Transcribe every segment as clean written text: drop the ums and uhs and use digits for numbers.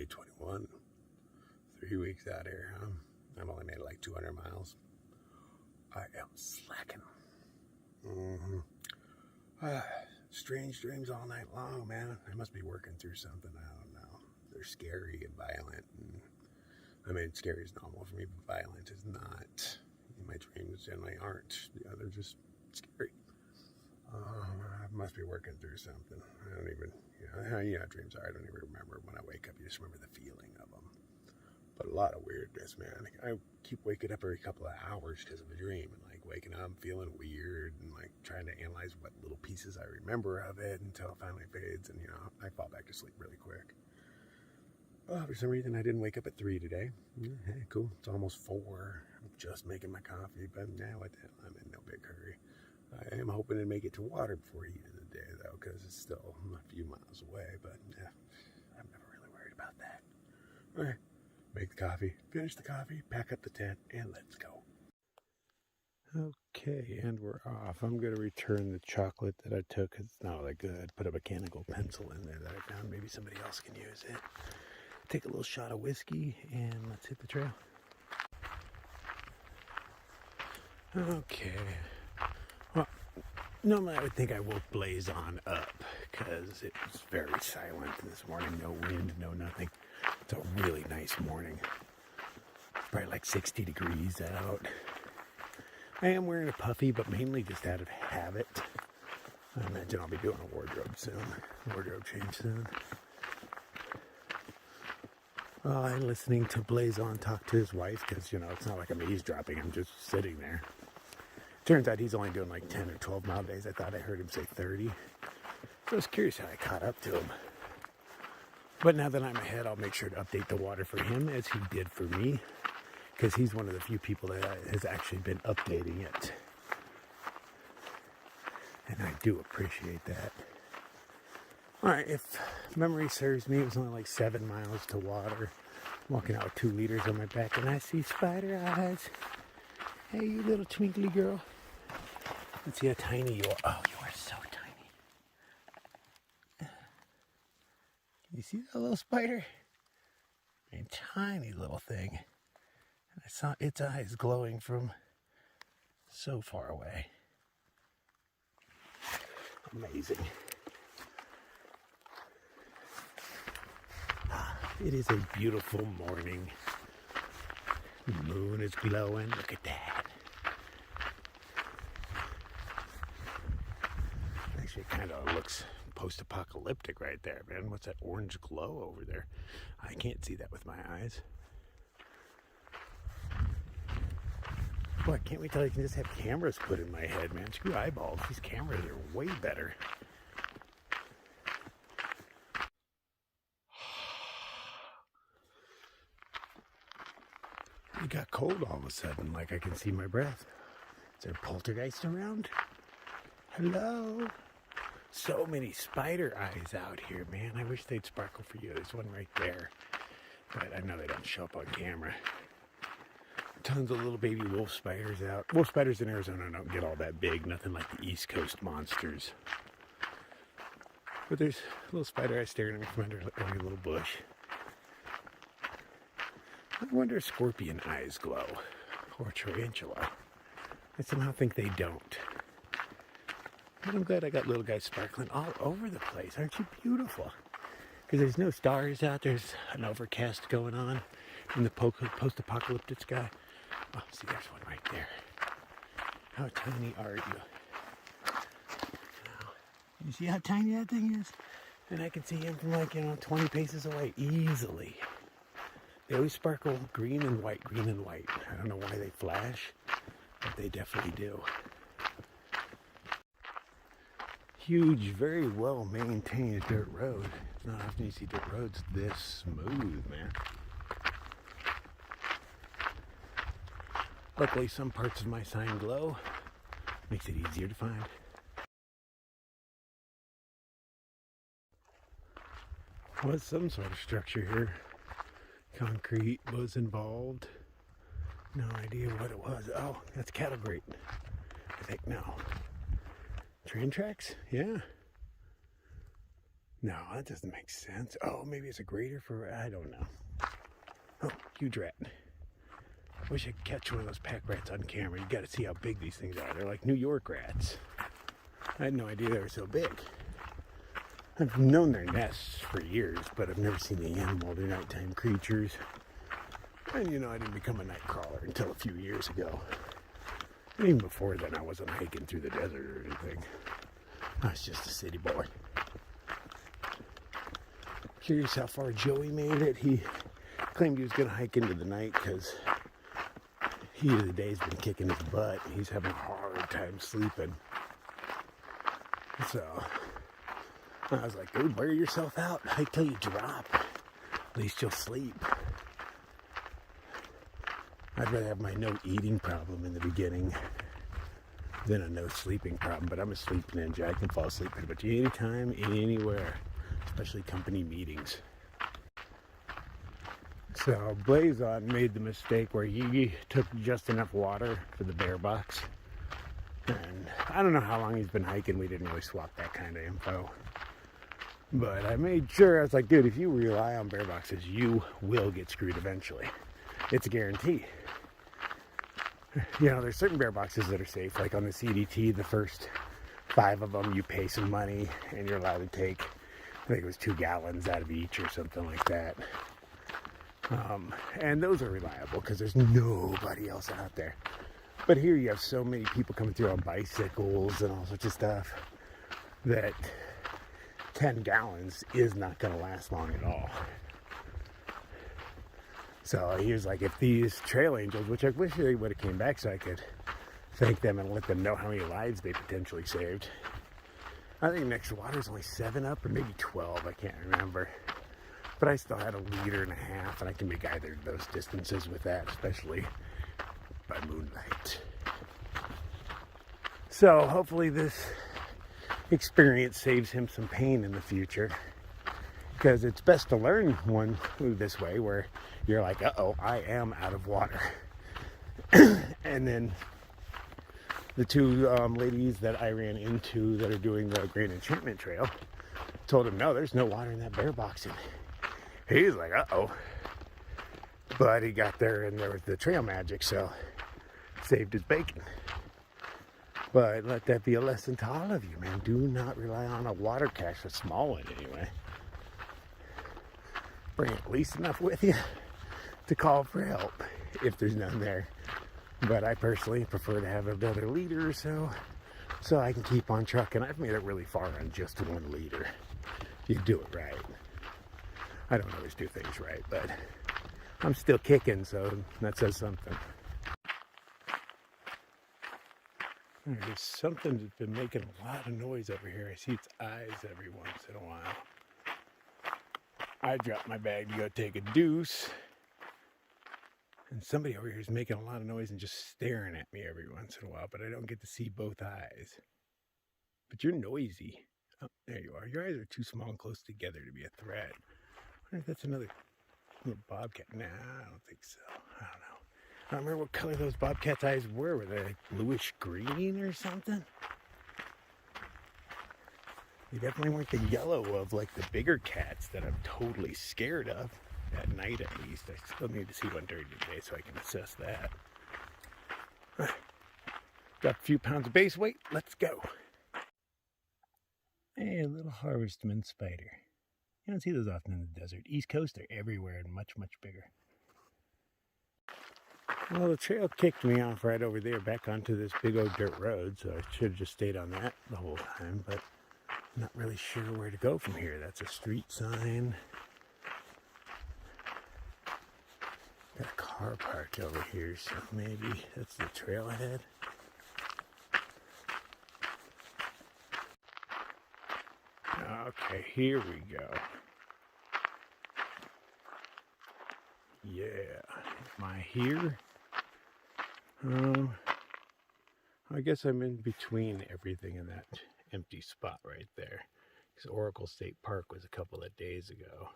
2021. 3 weeks out here, huh? I've only made like 200 miles. I am slacking. Strange dreams all night long, man. I must be working through something. I don't know. They're scary and violent. Scary is normal for me, but violent is not. My dreams generally aren't. They're just scary. I must be working through something. I don't even, how dreams are. I don't even remember when I wake up. You just remember the feeling of them. But a lot of weirdness, man. I keep waking up every couple of hours because of a dream. And waking up, feeling weird and trying to analyze what little pieces I remember of it until it finally fades. And, I fall back to sleep really quick. Well, for some reason, I didn't wake up at 3 today. Hey, cool. It's almost 4. I'm just making my coffee. But now, what the hell? I'm in no big hurry. I am hoping to make it to water before the end of the day, though, because it's still a few miles away. But, yeah, I'm never really worried about that. All right. Make the coffee, finish the coffee, pack up the tent, and let's go. Okay, and we're off. I'm going to return the chocolate that I took because it's not all that good. Put a mechanical pencil in there that I found. Maybe somebody else can use it. Take a little shot of whiskey, and let's hit the trail. Okay. Well, normally I would think I woke Blaze on up because it was very silent this morning. No wind, no nothing. It's a really nice morning. It's probably like 60 degrees out. I am wearing a puffy, but mainly just out of habit. I imagine I'll be doing a wardrobe change soon. I'm listening to Blazon talk to his wife because, it's not like I'm eavesdropping. I'm just sitting there. Turns out he's only doing like 10 or 12 mile days. I thought I heard him say 30. So I was curious how I caught up to him. But now that I'm ahead, I'll make sure to update the water for him as he did for me. Because he's one of the few people that has actually been updating it. And I do appreciate that. Alright, if memory serves me, it was only like 7 miles to water. I'm walking out with 2 liters on my back and I see spider eyes. Hey, you little twinkly girl. Let's see how tiny you are. Oh, you are so tiny. You see that little spider? A tiny little thing. I saw its eyes glowing from so far away. Amazing. It is a beautiful morning. The moon is glowing. Look at that. Actually, it kind of looks post-apocalyptic right there, man. What's that orange glow over there? I can't see that with my eyes. Boy, I can't wait till I can just have cameras put in my head, man. Screw eyeballs. These cameras are way better. It got cold all of a sudden, like I can see my breath. Is there a poltergeist around? Hello? So many spider eyes out here, man. I wish they'd sparkle for you. There's one right there. But I know they don't show up on camera. Tons of little baby wolf spiders out. Wolf spiders in Arizona don't get all that big. Nothing like the East Coast monsters. But there's a little spider eyes staring at me from under every little bush. I wonder if scorpion eyes glow. Or tarantula. I somehow think they don't. But I'm glad I got little guys sparkling all over the place. Aren't you beautiful? Because there's no stars out. There's an overcast going on in the post-apocalyptic sky. Oh, see, there's one right there. How tiny are you? Now, you see how tiny that thing is? And I can see him from 20 paces away easily. They always sparkle green and white, green and white. I don't know why they flash, but they definitely do. Huge, very well maintained dirt road. It's not often you see dirt roads this smooth, man. Luckily, some parts of my sign glow. Makes it easier to find. Was some sort of structure here. Concrete was involved. No idea what it was. Oh, that's cattle grate. I think no. Train tracks? Yeah. No, that doesn't make sense. Oh, maybe it's a grater for, I don't know. Oh, huge rat. Wish I could catch one of those pack rats on camera. You got to see how big these things are. They're like New York rats. I had no idea they were so big. I've known their nests for years, but I've never seen the animal. They're nighttime creatures. And you know, I didn't become a night crawler until a few years ago. And even before then, I wasn't hiking through the desert or anything. I was just a city boy. Curious how far Joey made it. He claimed he was going to hike into the night because heat of the day's been kicking his butt. He's having a hard time sleeping. So I was like, dude, wear yourself out. Hike till you drop. At least you'll sleep. I'd rather have my no eating problem in the beginning than a no sleeping problem. But I'm a sleep ninja. I can fall asleep pretty much anytime, anywhere, especially company meetings. So Blazon made the mistake where he took just enough water for the bear box. And I don't know how long he's been hiking. We didn't really swap that kind of info. But I made sure, I was like, dude, if you rely on bear boxes, you will get screwed eventually. It's a guarantee. You know, there's certain bear boxes that are safe. Like on the CDT, the first 5 of them, you pay some money and you're allowed to take, I think it was 2 gallons out of each or something like that. And those are reliable because there's nobody else out there. But here you have so many people coming through on bicycles and all sorts of stuff that 10 gallons is not going to last long at all. So he was like, if these trail angels, which I wish they would have came back so I could thank them and let them know how many lives they potentially saved. I think next water is only 7 up or maybe 12, I can't remember. But I still had a 1.5 liters and I can make either of those distances with that, especially by moonlight. So hopefully this experience saves him some pain in the future, because it's best to learn one this way where you're like, uh-oh, I am out of water. And then the 2 ladies that I ran into that are doing the Grand Enchantment Trail told him, no, there's no water in that bear box. And he's like, uh-oh. But he got there and there was the trail magic, so saved his bacon. But let that be a lesson to all of you, man. Do not rely on a water cache, a small one anyway. Bring at least enough with you to call for help if there's none there. But I personally prefer to have another liter or so I can keep on trucking. I've made it really far on just 1 liter if you do it right. I don't always do things right, but I'm still kicking, so that says something. There's something that's been making a lot of noise over here. I see its eyes every once in a while. I dropped my bag to go take a deuce, and somebody over here is making a lot of noise and just staring at me every once in a while, but I don't get to see both eyes. But you're noisy. Oh, there you are. Your eyes are too small and close together to be a threat. I wonder if that's another little bobcat. Nah, I don't think so. I don't know. I don't remember what color those bobcat's eyes were. Were they like bluish green or something? They definitely weren't the yellow of like the bigger cats that I'm totally scared of. At night at least. I still need to see one during the day so I can assess that. Got a few pounds of base weight. Let's go. Hey, a little harvestman spider. You don't see those often in the desert. East Coast, they're everywhere and much, much bigger. Well, the trail kicked me off right over there back onto this big old dirt road, so I should have just stayed on that the whole time, but I'm not really sure where to go from here. That's a street sign. Got a car parked over here, so maybe that's the trailhead. Okay, here we go. Yeah, am I here? I guess I'm in between everything in that empty spot right there. Because Oracle State Park was a couple of days ago.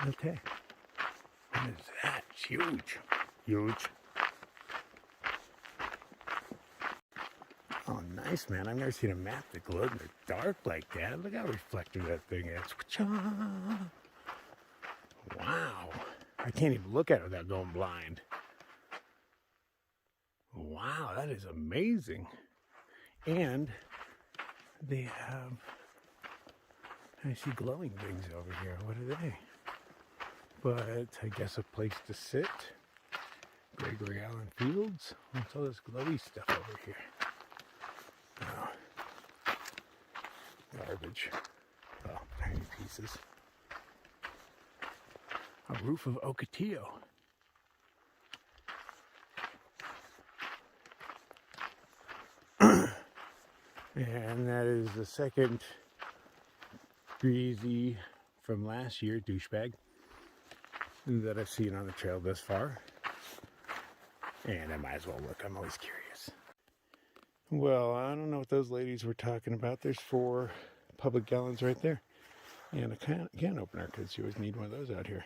Okay. What is that? It's huge. Huge. nice, man. I've never seen a map that glowed in the dark like that. Look how reflective that thing is. Wow. I can't even look at it without going blind. Wow, that is amazing. And they have, I see glowing things over here. What are they? But I guess a place to sit. Gregory Allen Fields. What's all this glowy stuff over here? Oh. Garbage. Oh, tiny pieces. A roof of Ocotillo. And that is the second greasy from last year, douchebag, that I've seen on the trail this far. And I might as well look, I'm always curious. Well, I don't know what those ladies were talking about. There's 4 public gallons right there. And a can opener, because you always need one of those out here.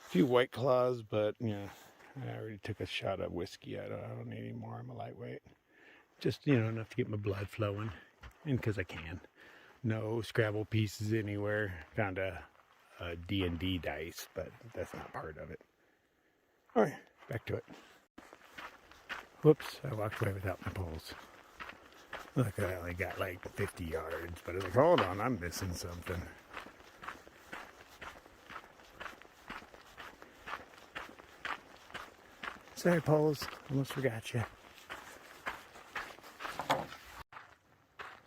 A few White Claws, but yeah, I already took a shot of whiskey. I don't need any more. I'm a lightweight. Just, enough to get my blood flowing. And because I can. No Scrabble pieces anywhere. Found a D&D dice, but that's not part of it. All right, back to it. Whoops, I walked away without my poles. Look, I only got like 50 yards, but I was like, hold on, I'm missing something. Sorry, poles, almost forgot you.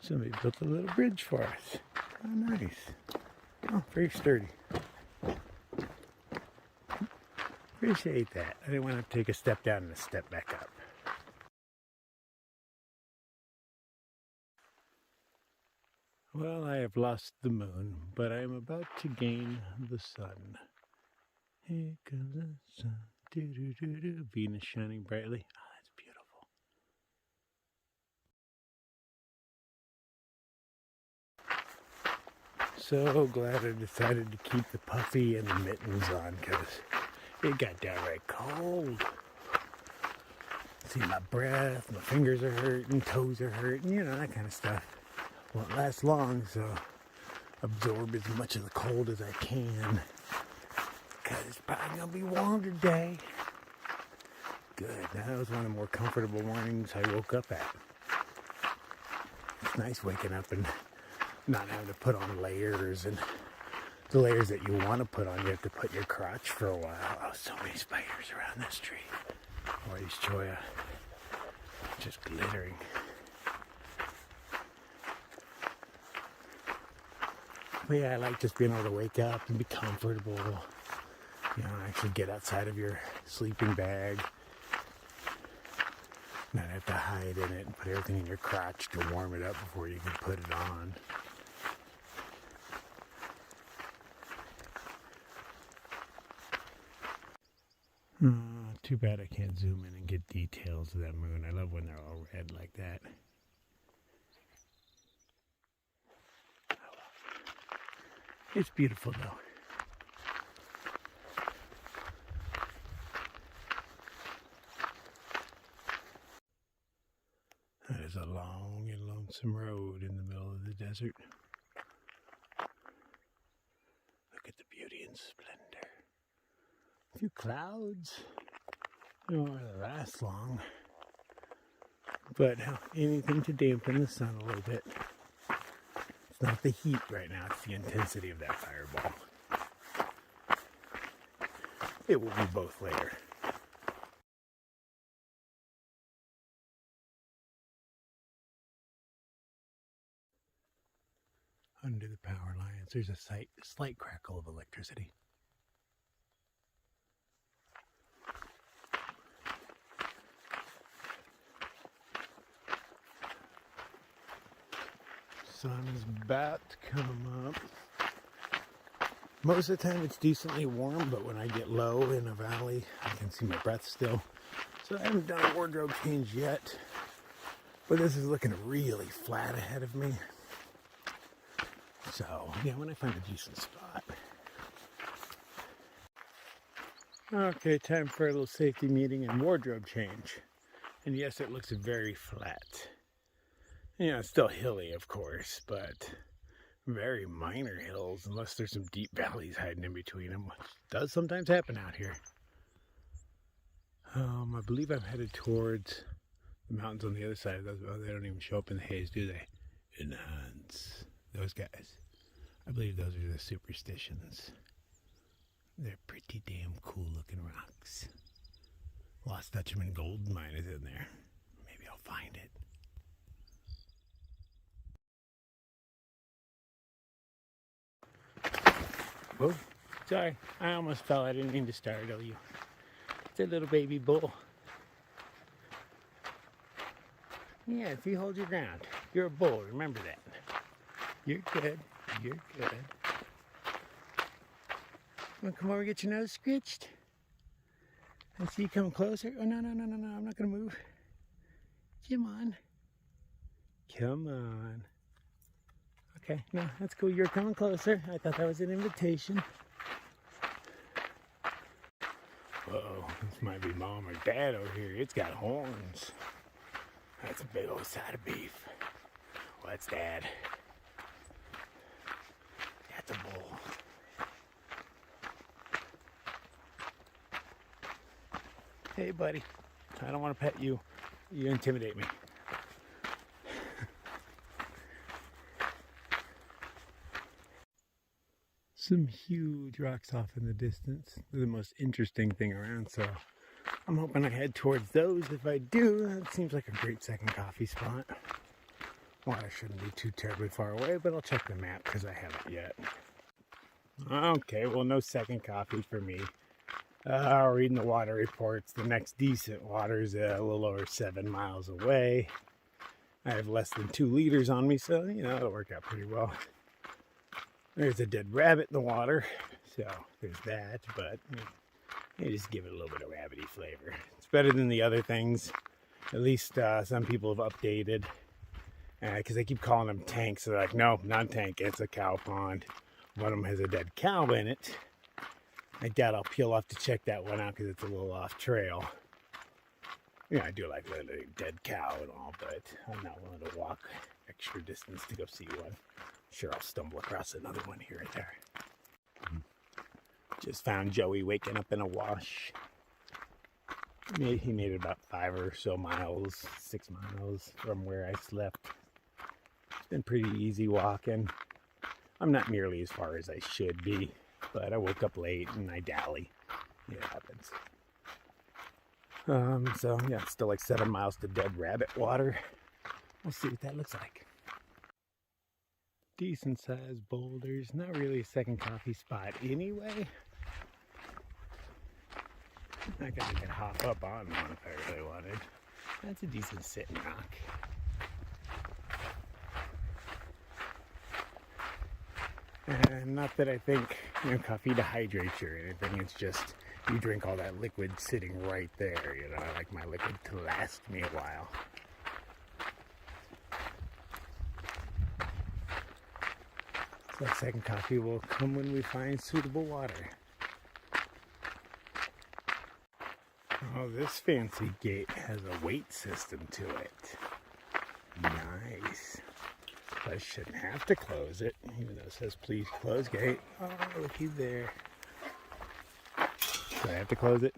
Somebody built a little bridge for us. Oh, nice. Oh, very sturdy. Appreciate that. I didn't want to take a step down and a step back up. Well, I have lost the moon, but I am about to gain the sun. Here comes the sun. Do-do-do-do. Venus shining brightly. Oh, that's beautiful. So glad I decided to keep the puffy and the mittens on, because it got downright cold. See my breath, my fingers are hurting, toes are hurting, that kind of stuff. Won't last long, so absorb as much of the cold as I can, because it's probably going to be warm today. Good. That was one of the more comfortable mornings I woke up at. It's nice waking up and not having to put on layers, and the layers that you want to put on, you have to put in your crotch for a while. Oh, so many spiders around this tree. Orange choya. Just glittering. But yeah, I like just being able to wake up and be comfortable. Actually get outside of your sleeping bag. Not have to hide in it and put everything in your crotch to warm it up before you can put it on. Too bad I can't zoom in and get details of that moon. I love when they're all red like that. It's beautiful though. That is a long and lonesome road in the middle of the desert. Look at the beauty and splendor. A few clouds. Don't really last long. But anything to dampen the sun a little bit. It's not the heat right now, it's the intensity of that fireball. It will be both later. Under the power lines, there's a slight crackle of electricity. Sun is about to come up. Most of the time it's decently warm, but when I get low in a valley, I can see my breath still. So I haven't done a wardrobe change yet, but this is looking really flat ahead of me. So, yeah, when I find a decent spot. Okay, time for a little safety meeting and wardrobe change. And yes, it looks very flat. You know, it's still hilly, of course, but very minor hills, unless there's some deep valleys hiding in between them, which does sometimes happen out here. I believe I'm headed towards the mountains on the other side of those. Oh, they don't even show up in the haze, do they? Enhance. Those guys. I believe those are the superstitions. They're pretty damn cool looking rocks. Lost Dutchman gold mine is in there. Maybe I'll find it. Whoa, sorry, I almost fell. I didn't mean to startle you. It's a little baby bull. Yeah, if you hold your ground, you're a bull, remember that. You're good, you're good. Wanna come over and get your nose scratched? I see you coming closer. Oh, no, I'm not gonna move. Come on. Come on. Okay, no, that's cool. You're coming closer. I thought that was an invitation. Uh-oh, this might be mom or dad over here. It's got horns. That's a big old side of beef. What's dad? That's a bull. Hey, buddy. I don't want to pet you. You intimidate me. Some huge rocks off in the distance. They're the most interesting thing around, so I'm hoping I head towards those. If I do, that seems like a great second coffee spot. Water shouldn't be too terribly far away, but I'll check the map because I haven't yet. Okay, well, no second coffee for me. Reading the water reports, the next decent water is a little over 7 miles away. I have less than 2 liters on me, so, you know, it'll work out pretty well. There's a dead rabbit in the water, so there's that, but you just give it a little bit of rabbity flavor. It's better than the other things. At least some people have updated, because they keep calling them tanks. They're like, no, not a tank, it's a cow pond. One of them has a dead cow in it. I doubt I'll peel off to check that one out because it's a little off trail. Yeah, I do like a dead cow and all, but I'm not willing to walk extra distance to go see one. Sure, I'll stumble across another one here and there. Just found Joey waking up in a wash. He made it about 5 or so miles, 6 miles from where I slept. It's been pretty easy walking. I'm not nearly as far as I should be, but I woke up late and I dally. It happens. So yeah, it's still like 7 miles to dead rabbit water. We'll see what that looks like. Decent sized boulders, not really a second coffee spot anyway. I guess I could hop up on one if I really wanted. That's a decent sitting rock. And not that I think, coffee dehydrates you or anything, it's just you drink all that liquid sitting right there, I like my liquid to last me a while. So second coffee will come when we find suitable water. Oh, this fancy gate has a weight system to it. Nice. I shouldn't have to close it, even though it says please close gate. Oh, looky there. Do I have to close it?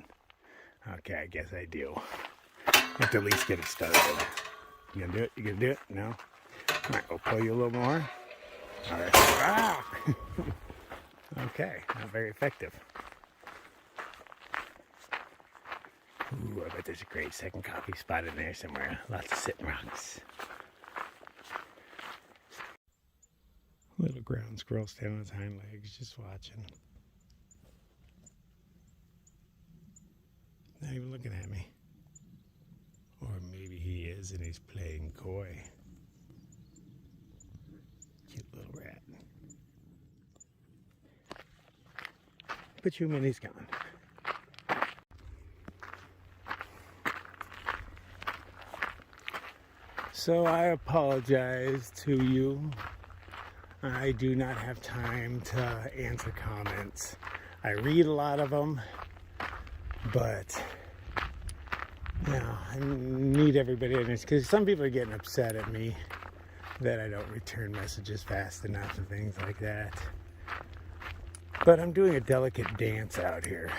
Okay, I guess I do. I have to at least get it started. You gonna do it? You gonna do it? No? Alright, I'll pull you a little more. Alright. Ah! Okay, not very effective. Ooh, I bet there's a great second coffee spot in there somewhere. Lots of sitting rocks. Little ground squirrel standing on his hind legs, just watching. Not even looking at me. Or maybe he is and he's playing coy. Cute little rat. Put you in, he's gone. So I apologize to you. I do not have time to answer comments. I read a lot of them, but I need everybody in this because some people are getting upset at me that I don't return messages fast enough and things like that. But I'm doing a delicate dance out here.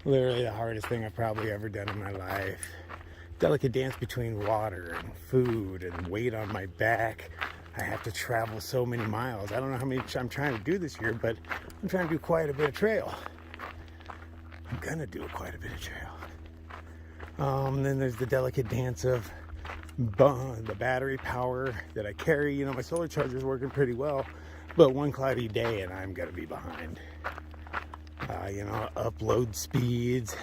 Literally the hardest thing I've probably ever done in my life. Delicate dance between water and food and weight on my back. I have to travel so many miles. I don't know how many I'm trying to do this year, but I'm trying to do quite a bit of trail. I'm gonna do quite a bit of trail. Then there's the delicate dance of the battery power that I carry. You know, my solar charger is working pretty well, but one cloudy day and I'm gonna be behind. You know, upload speeds,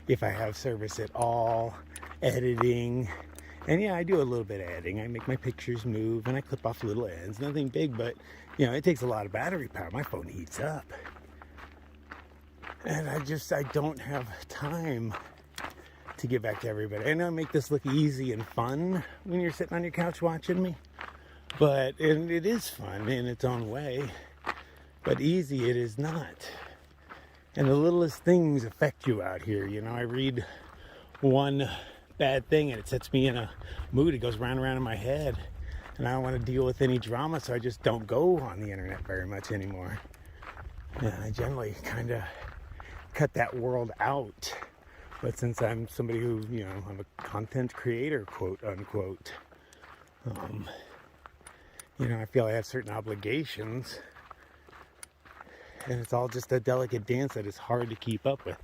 if I have service at all, editing. And yeah, I do a little bit of editing. I make my pictures move and I clip off little ends. Nothing big, but you know, it takes a lot of battery power. My phone heats up. And I don't have time to get back to everybody. I know I make this look easy and fun when you're sitting on your couch watching me, but it is fun in its own way, but easy it is not. And the littlest things affect you out here. You know, I read one bad thing and it sets me in a mood. It goes round and round in my head, and I don't want to deal with any drama, so I just don't go on the internet very much anymore. Yeah, I generally kind of cut that world out. But since I'm somebody who, you know, I'm a content creator, quote unquote, you know, I feel I have certain obligations, and it's all just a delicate dance that is hard to keep up with.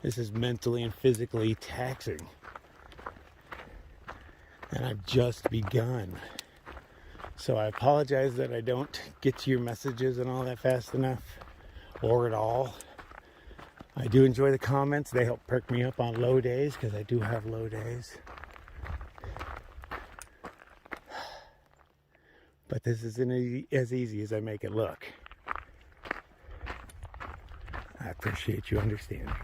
This is mentally and physically taxing. And I've just begun. So I apologize that I don't get to your messages and all that fast enough, or at all. I do enjoy the comments. They help perk me up on low days, because I do have low days. But this isn't as easy as I make it look. I appreciate you understanding.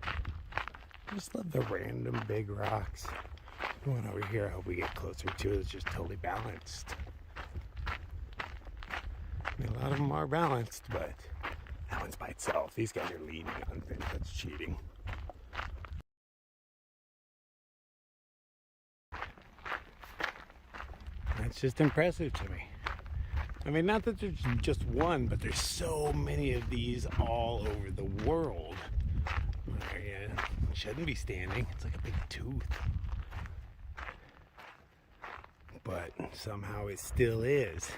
I just love the random big rocks. The one over here, I hope we get closer to, is just totally balanced. I mean, a lot of them are balanced, but that one's by itself. These guys are leaning on things. That's cheating. That's just impressive to me. I mean, not that there's just one, but there's so many of these all over the world. Yeah, it shouldn't be standing. It's like a big tooth. But somehow it still is.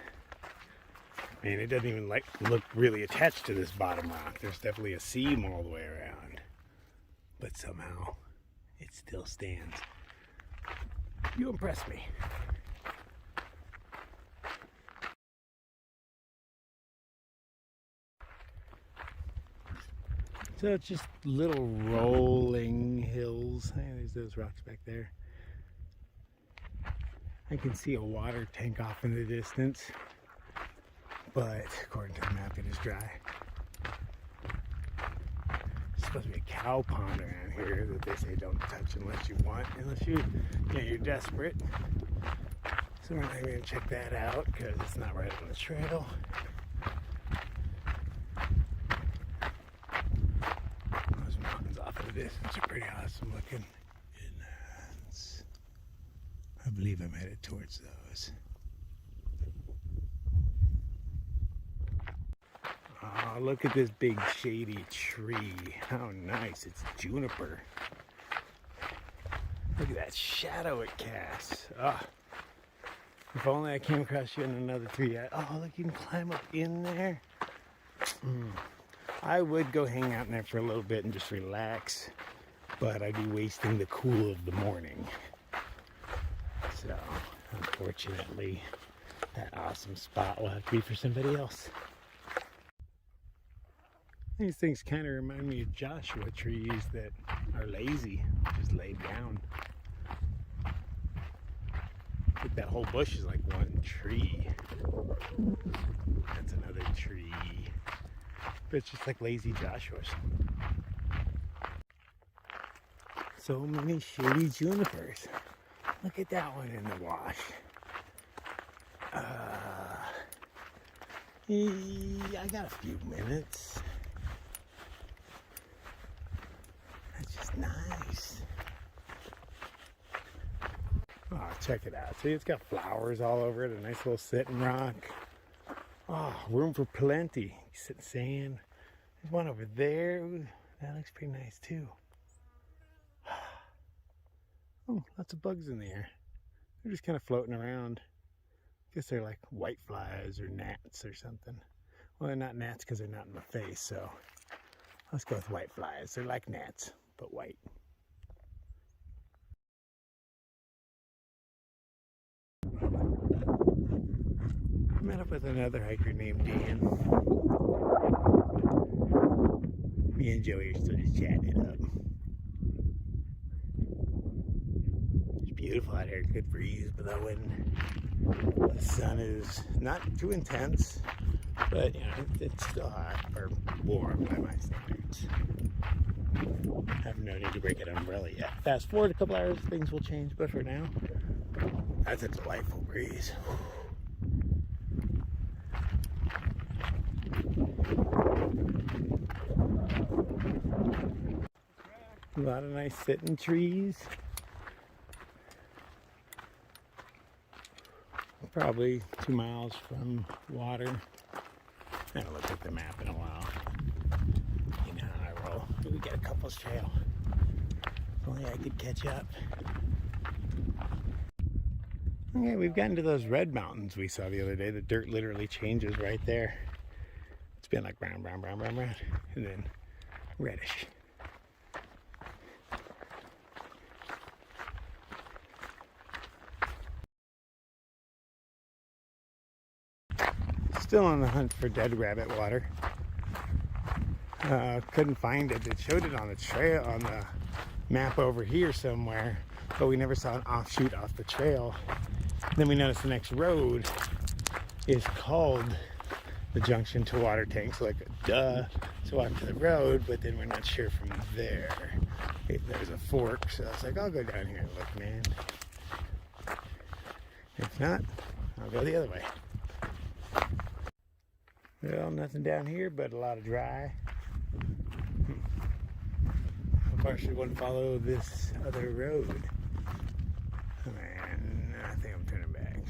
And it doesn't even look really attached to this bottom rock. There's definitely a seam all the way around. But somehow it still stands. You impress me. So it's just little rolling hills. Hey, there's those rocks back there. I can see a water tank off in the distance, but according to the map, it is dry. There's supposed to be a cow pond around here that they say don't touch unless you want, unless you're desperate. So we're not even gonna check that out because it's not right on the trail. Those mountains off in the distance are pretty awesome looking. I believe I'm headed towards those. Oh, look at this big shady tree. How nice. It's juniper. Look at that shadow it casts. Oh, if only I came across you in another tree. Oh, look, you can climb up in there. I would go hang out in there for a little bit and just relax, but I'd be wasting the cool of the morning. So, unfortunately, that awesome spot will have to be for somebody else. These things kind of remind me of Joshua trees that are lazy, just laid down. I think that whole bush is like one tree. That's another tree. But it's just like lazy Joshuas. So many shady junipers. Look at that one in the wash. I got a few minutes. That's just nice. Oh, Check it out. See, it's got flowers all over it. A nice little sitting rock. Oh, room for plenty. Sit sand. There's one over there. Ooh, that looks pretty nice too. Oh, lots of bugs in the air. They're just kind of floating around. I guess they're like white flies or gnats or something. Well, they're not gnats because they're not in my face, so let's go with white flies. They're like gnats, but white. I met up with another hiker named Dan. Me and Joey are still just chatting it up. It's beautiful out here, good breeze, but that wind. The sun is not too intense, but you know, it's still hot, or warm by my standards. I have no need to break an umbrella yet. Fast forward a couple hours, things will change, but for now, that's a delightful breeze. A lot of nice sitting trees. Probably 2 miles from water. I haven't looked at the map in a while. You know how I roll. We get a couple's trail. If only I could catch up. Okay, we've gotten to those red mountains we saw the other day. The dirt literally changes right there. It's been like brown, brown, brown, brown, brown, and then reddish. Still on the hunt for dead rabbit water. Couldn't find it. It showed it on the trail, on the map over here somewhere, but we never saw an offshoot off the trail. Then we noticed the next road is called the junction to water tank. So like, duh, so walk to the road, but then we're not sure from there if there's a fork. So I was like, I'll go down here and look, man. If not, I'll go the other way. Well, nothing down here, but a lot of dry. How far should one follow this other road? Man, I think I'm turning back.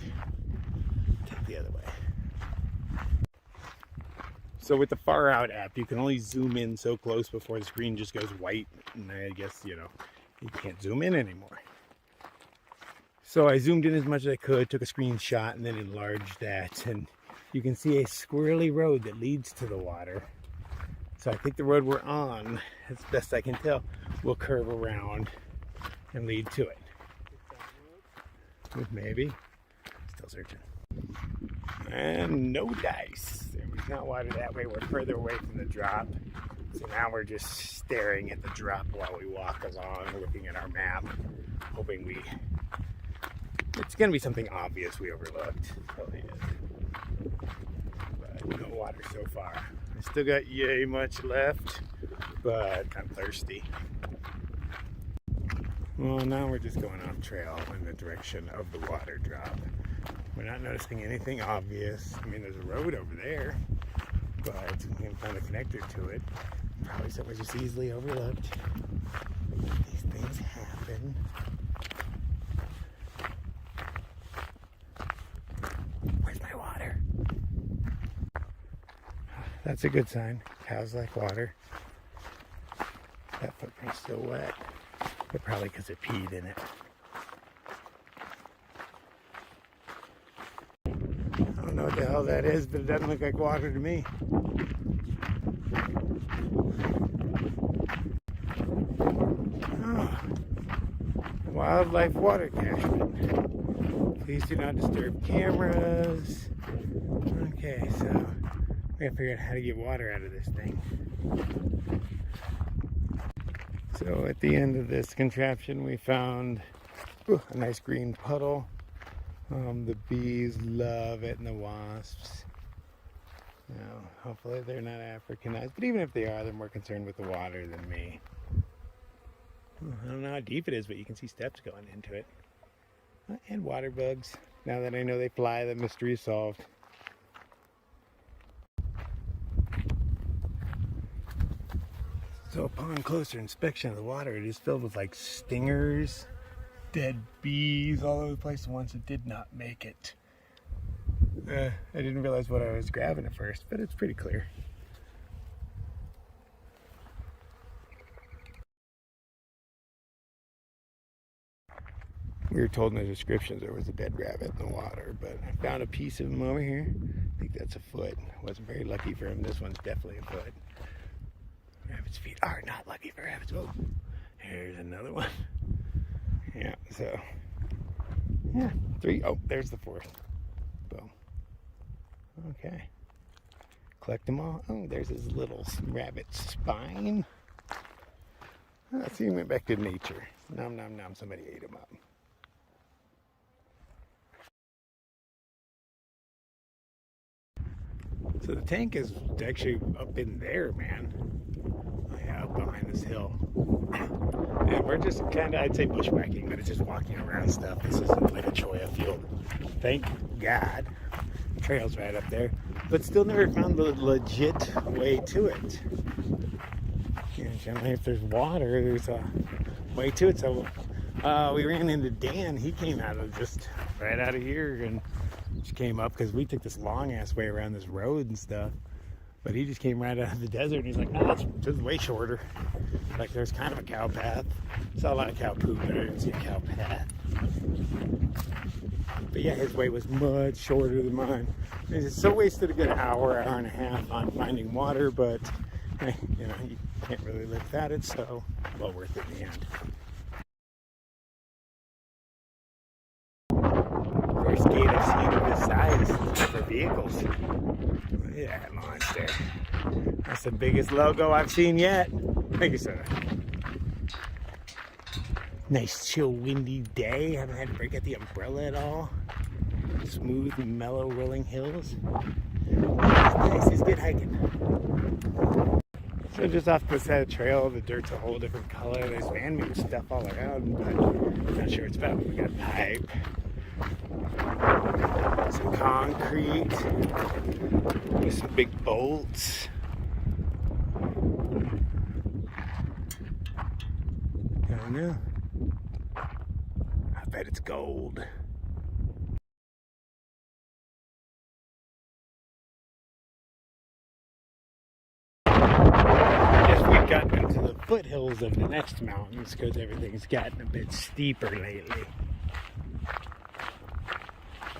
Take the other way. So with the Far Out app, you can only zoom in so close before the screen just goes white. And I guess, you know, you can't zoom in anymore. So I zoomed in as much as I could, took a screenshot, and then enlarged that. And you can see a squirrely road that leads to the water. So I think the road we're on, as best I can tell, will curve around and lead to it. Maybe. Still searching. And no dice. There's not water that way. We're further away from the drop. So now we're just staring at the drop while we walk along, looking at our map, hoping it's going to be something obvious we overlooked. Probably is. But no water so far. I still got yay much left, but I'm thirsty. Well, now we're just going off trail in the direction of the water drop. We're not noticing anything obvious. I mean, there's a road over there, but we haven't found a connector to it. Probably something just easily overlooked. These things happen. Where's my water? That's a good sign. Cows like water. That footprint's still wet. But probably because it peed in it. I don't know what the hell that is, but it doesn't look like water to me. Oh. Wildlife water catchment. Please do not disturb cameras. Okay, so we gotta figure out how to get water out of this thing. So at the end of this contraption, we found a nice green puddle. The bees love it, and the wasps. You know, hopefully they're not Africanized, but even if they are, they're more concerned with the water than me. I don't know how deep it is, but you can see steps going into it. And water bugs. Now that I know they fly, the mystery is solved. So upon closer inspection of the water, it is filled with like stingers dead bees all over the place, the ones that did not make it. I didn't realize what I was grabbing at first, but it's pretty clear. We were told in the descriptions there was a dead rabbit in the water, but I found a piece of him over here. I think that's a foot. I wasn't very lucky for him. This one's definitely a foot. Rabbit's feet are not lucky for rabbits. Oh, here's another one. Yeah, so, yeah, 3. Oh, there's the 4th. Boom. Okay. Collect them all. Oh, there's his little rabbit spine. Oh, see, he went back to nature. Nom, nom, nom. Somebody ate him up. So the tank is actually up in there, man. Oh, yeah, up behind this hill. And we're just kind of, I'd say bushwhacking, but it's just walking around stuff. This isn't like a cholla field. Thank God. Trail's right up there. But still never found the legit way to it. You know, generally if there's water, there's a way to it. So we ran into Dan. He came out of just right out of here and just came up because we took this long ass way around this road and stuff. But he just came right out of the desert and he's like, no, it's just way shorter. Like there's kind of a cow path. Saw a lot of cow poop, but I didn't see a cow path. But yeah, his way was much shorter than mine. And so wasted a good hour and a half on finding water, but hey, you know, you can't really live without it, so well worth it in the end. First gate I've seen of this size for vehicles. Look at that monster. That's the biggest logo I've seen yet. Thank you, sir. Nice chill windy day. Haven't had to break out the umbrella at all. Smooth and mellow rolling hills. It's nice. It's good hiking. So just off the side of the trail, the dirt's a whole different color. There's man-made stuff all around, but I'm not sure what it's about. We got a pipe, some concrete, with some big bolts. I don't know. I bet it's gold. Gotten into the foothills of the next mountains because everything's gotten a bit steeper lately.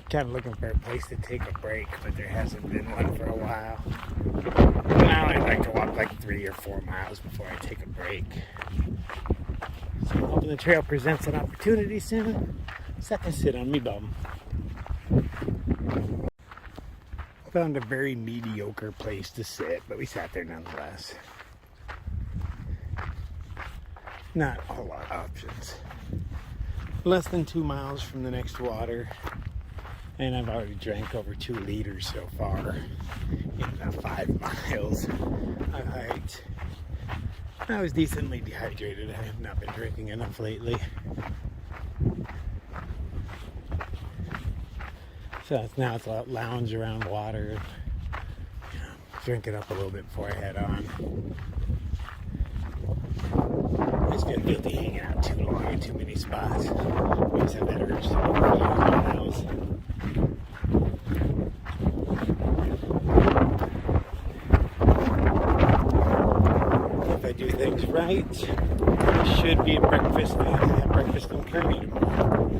Kind of looking for a place to take a break, but there hasn't been one for a while. I only like to walk like 3 or 4 miles before I take a break. So I'm hoping the trail presents an opportunity soon so I can sit on me bum. Found a very mediocre place to sit, but we sat there nonetheless. Not a whole lot of options. Less than 2 miles from the next water, and I've already drank over 2 liters so far in about 5 miles I've hiked. I was decently dehydrated. I have not been drinking enough lately. So now it's a lounge around water, drink it up a little bit before I head on. I just feel guilty hanging out too long in too many spots. I always have that urge to go to my house. If I do things right, I should be at breakfast. I have breakfast in Kearney tomorrow.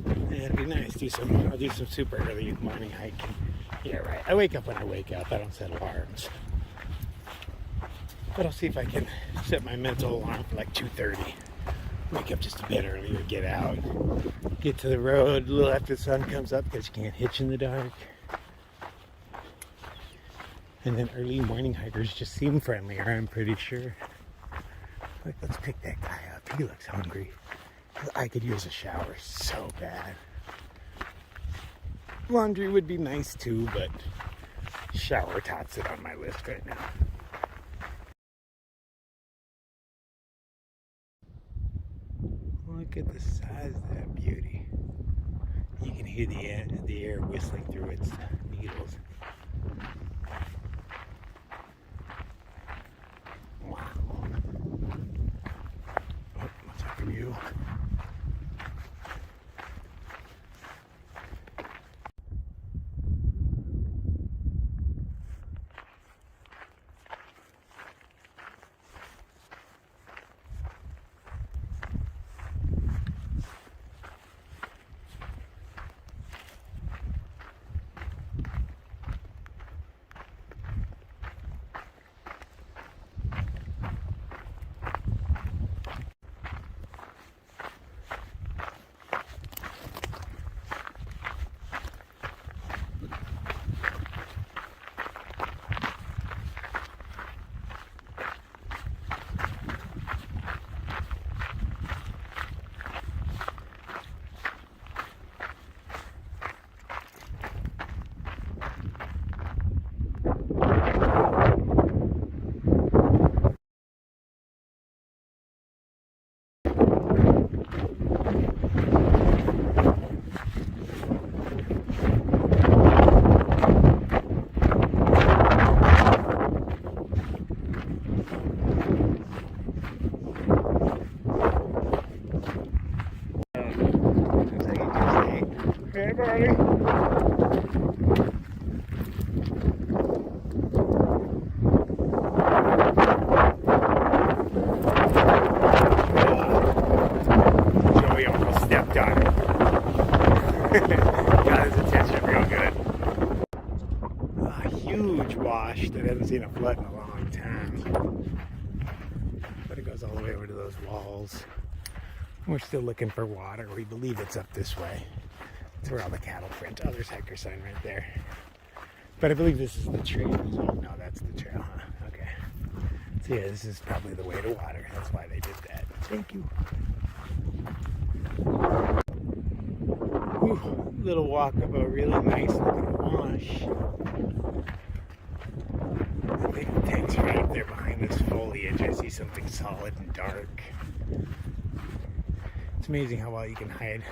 And it'd be nice. I'll do some super early morning hiking. Yeah, right. I wake up when I wake up. I don't set alarms. But I'll see if I can set my mental alarm for like 2:30. Wake up just a bit earlier, get out, get to the road a little after the sun comes up because you can't hitch in the dark. And then early morning hikers just seem friendlier, I'm pretty sure. Like, let's pick that guy up. He looks hungry. I could use a shower so bad. Laundry would be nice too, but shower tops it on my list right now. Look at the size of that beauty. You can hear the air whistling through its needles. Wow. Oh, what's up from you? Charlie? Joey almost stepped on it. Got his attention real good. A huge wash that hasn't seen a flood in a long time. But it goes all the way over to those walls. We're still looking for water. We believe it's up this way. That's where all the cattle print. Oh, there's hiker sign right there. But I believe this is the trail. Oh, no, that's the trail, huh? Okay. So yeah, this is probably the way to water. That's why they did that. Thank you. Whew, little walk up a really nice looking wash. I think the tank's right up there behind this foliage. I see something solid and dark. It's amazing how well you can hide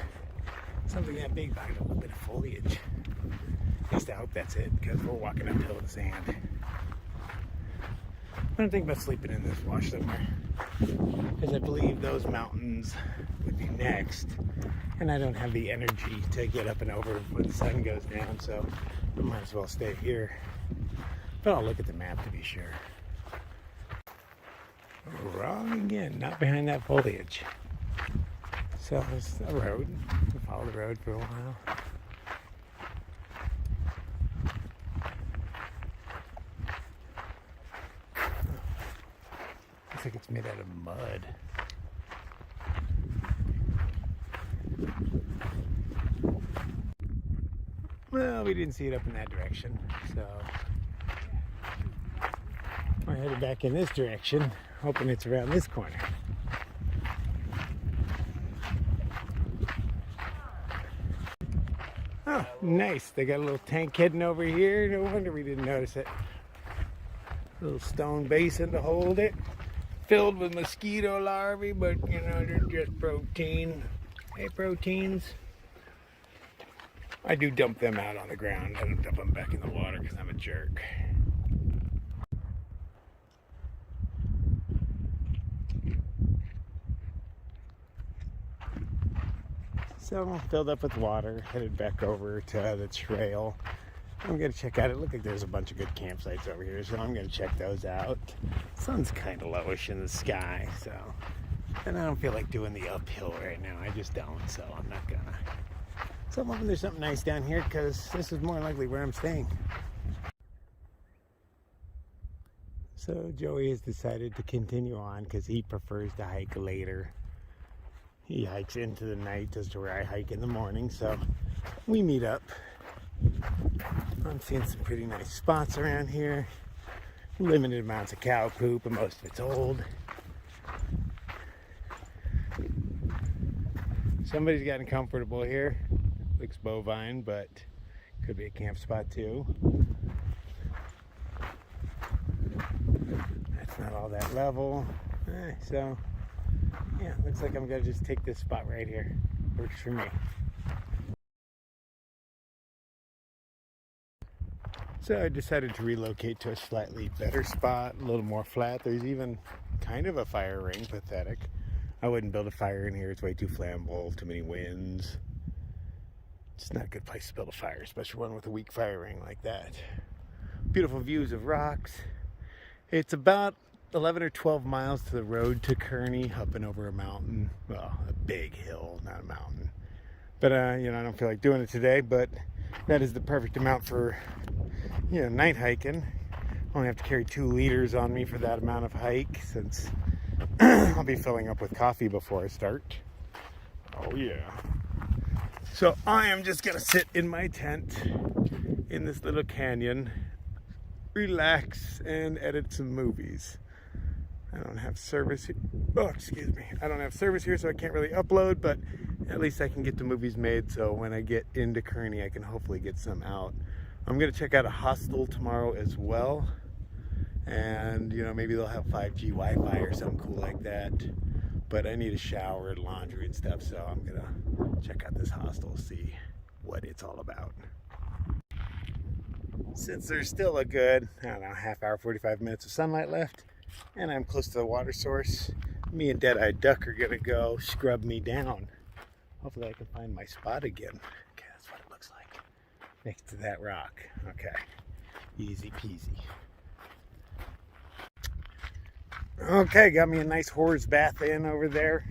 something that big behind a little bit of foliage. At least I hope that's it, because we're walking uphill in sand. I don't think about sleeping in this wash somewhere, because I believe those mountains would be next, and I don't have the energy to get up and over when the sun goes down, so I might as well stay here. But I'll look at the map to be sure. Wrong again, not behind that foliage. So there's a road. We'll follow the road for a while. Looks like it's made out of mud. Well, we didn't see it up in that direction, so we're headed back in this direction, hoping it's around this corner. Oh, nice. They got a little tank heading over here. No wonder we didn't notice it. A little stone basin to hold it. Filled with mosquito larvae, but you know, they're just protein. Hey, proteins. I do dump them out on the ground. I don't dump them back in the water because I'm a jerk. So filled up with water, headed back over to the trail. I'm gonna check out it. Look like there's a bunch of good campsites over here, so I'm gonna check those out. Sun's kind of lowish in the sky, so, and I don't feel like doing the uphill right now. I just don't, so I'm not gonna. So I'm hoping there's something nice down here, because this is more likely where I'm staying. So Joey has decided to continue on because he prefers to hike later. He hikes into the night as to where I hike in the morning, so we meet up. I'm seeing some pretty nice spots around here. Limited amounts of cow poop, and most of it's old. Somebody's gotten comfortable here. Looks bovine, but could be a camp spot too. That's not all that level. So yeah, looks like I'm gonna just take this spot right here. Works for me. So I decided to relocate to a slightly better spot, a little more flat. There's even kind of a fire ring. Pathetic. I wouldn't build a fire in here. It's way too flammable, too many winds. It's not a good place to build a fire, especially one with a weak fire ring like that. Beautiful views of rocks. It's about 11 or 12 miles to the road to Kearney, up and over a mountain. Well, a big hill, not a mountain. But, you know, I don't feel like doing it today, but that is the perfect amount for, you know, night hiking. I only have to carry 2 liters on me for that amount of hike, since I'll be filling up with coffee before I start. Oh, yeah. So I am just going to sit in my tent in this little canyon, relax, and edit some movies. I don't have service here. Oh, excuse me. I don't have service here, so I can't really upload, but at least I can get the movies made, so when I get into Kearney, I can hopefully get some out. I'm going to check out a hostel tomorrow as well, and, you know, maybe they'll have 5G Wi-Fi or something cool like that, but I need a shower and laundry and stuff, so I'm going to check out this hostel, see what it's all about. Since there's still a good, I don't know, half hour, 45 minutes of sunlight left, and I'm close to the water source, me and Dead-Eyed Duck are gonna go scrub me down. Hopefully I can find my spot again. Okay, that's what it looks like. next to that rock. Okay, easy peasy. Okay, got me a nice horse bath in over there.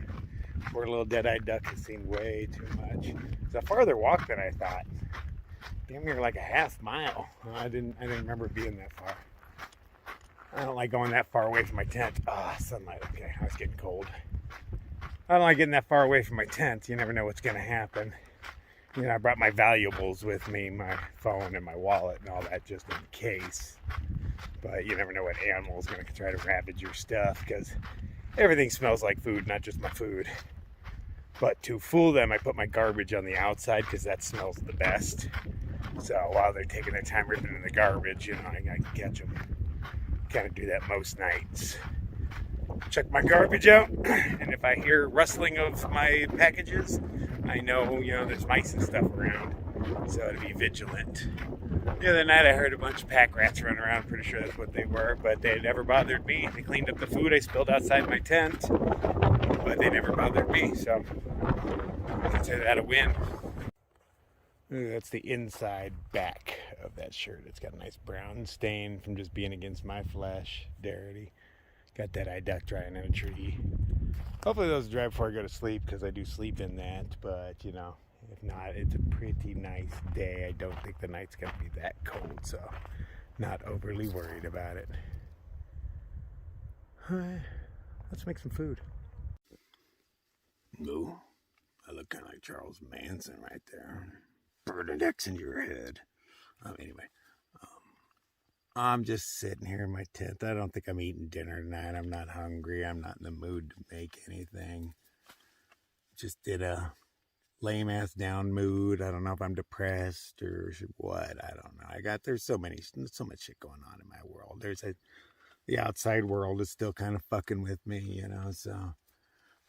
Poor little dead-eyed duck has seen way too much. It's a farther walk than I thought. Damn near like a half mile. I didn't remember it being that far. I don't like going that far away from my tent. Ah, sunlight. Okay, I was getting cold. I don't like getting that far away from my tent. You never know what's going to happen. You know, I brought my valuables with me, my phone and my wallet and all that just in case. But you never know what animal is going to try to ravage your stuff because everything smells like food, not just my food. But to fool them, I put my garbage on the outside because that smells the best. So while they're taking their time ripping in the garbage, you know, I can catch them. Kind of do that most nights. Check my garbage out, and if I hear rustling of my packages, I know, you know, there's mice and stuff around. So to be vigilant. The other night I heard a bunch of pack rats running around. Pretty sure that's what they were, but they never bothered me. They cleaned up the food I spilled outside my tent, but they never bothered me. So I consider that a win. Ooh, that's the inside back of that shirt. It's got a nice brown stain from just being against my flesh. Dirty. Got that eye duck drying in a tree. Hopefully those dry before I go to sleep because I do sleep in that. But, you know, if not, it's a pretty nice day. I don't think the night's going to be that cold, so not overly worried about it. Let's make some food. Ooh, I look kind of like Charles Manson right there. Burn an X in your head. Anyway, I'm just sitting here in my tent. I don't think I'm eating dinner tonight. I'm not hungry. I'm not in the mood to make anything. Just in a lame ass down mood. I don't know if I'm depressed or what. I don't know. There's so much shit going on in my world. The outside world is still kind of fucking with me, you know. So I'm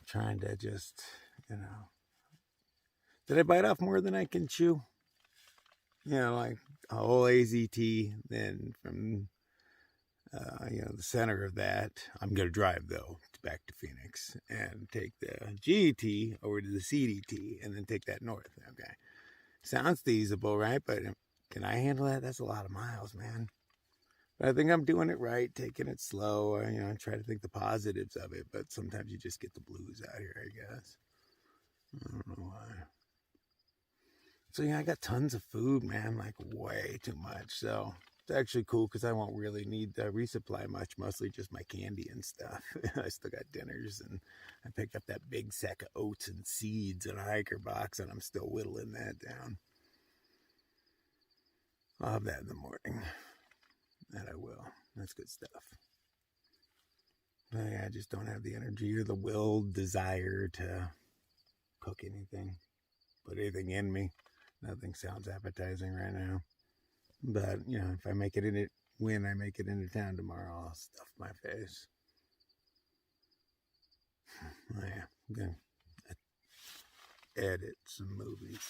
trying to just, you know. Did I bite off more than I can chew? You know, like a whole AZT, then from, you know, the center of that, I'm going to drive, though, back to Phoenix and take the GET over to the CDT and then take that north. Okay. Sounds feasible, right? But can I handle that? That's a lot of miles, man. But I think I'm doing it right, taking it slow. You know, I try to think the positives of it, but sometimes you just get the blues out here, I guess. I don't know why. So, yeah, I got tons of food, man, like way too much. So it's actually cool because I won't really need to resupply much, mostly just my candy and stuff. I still got dinners, and I picked up that big sack of oats and seeds in a hiker box, and I'm still whittling that down. I'll have that in the morning. That I will. That's good stuff. But yeah, I just don't have the energy or the will, desire to cook anything, put anything in me. Nothing sounds appetizing right now. But, you know, if I make it in it, when I make it into town tomorrow, I'll stuff my face. Oh, yeah, I'm going to edit some movies.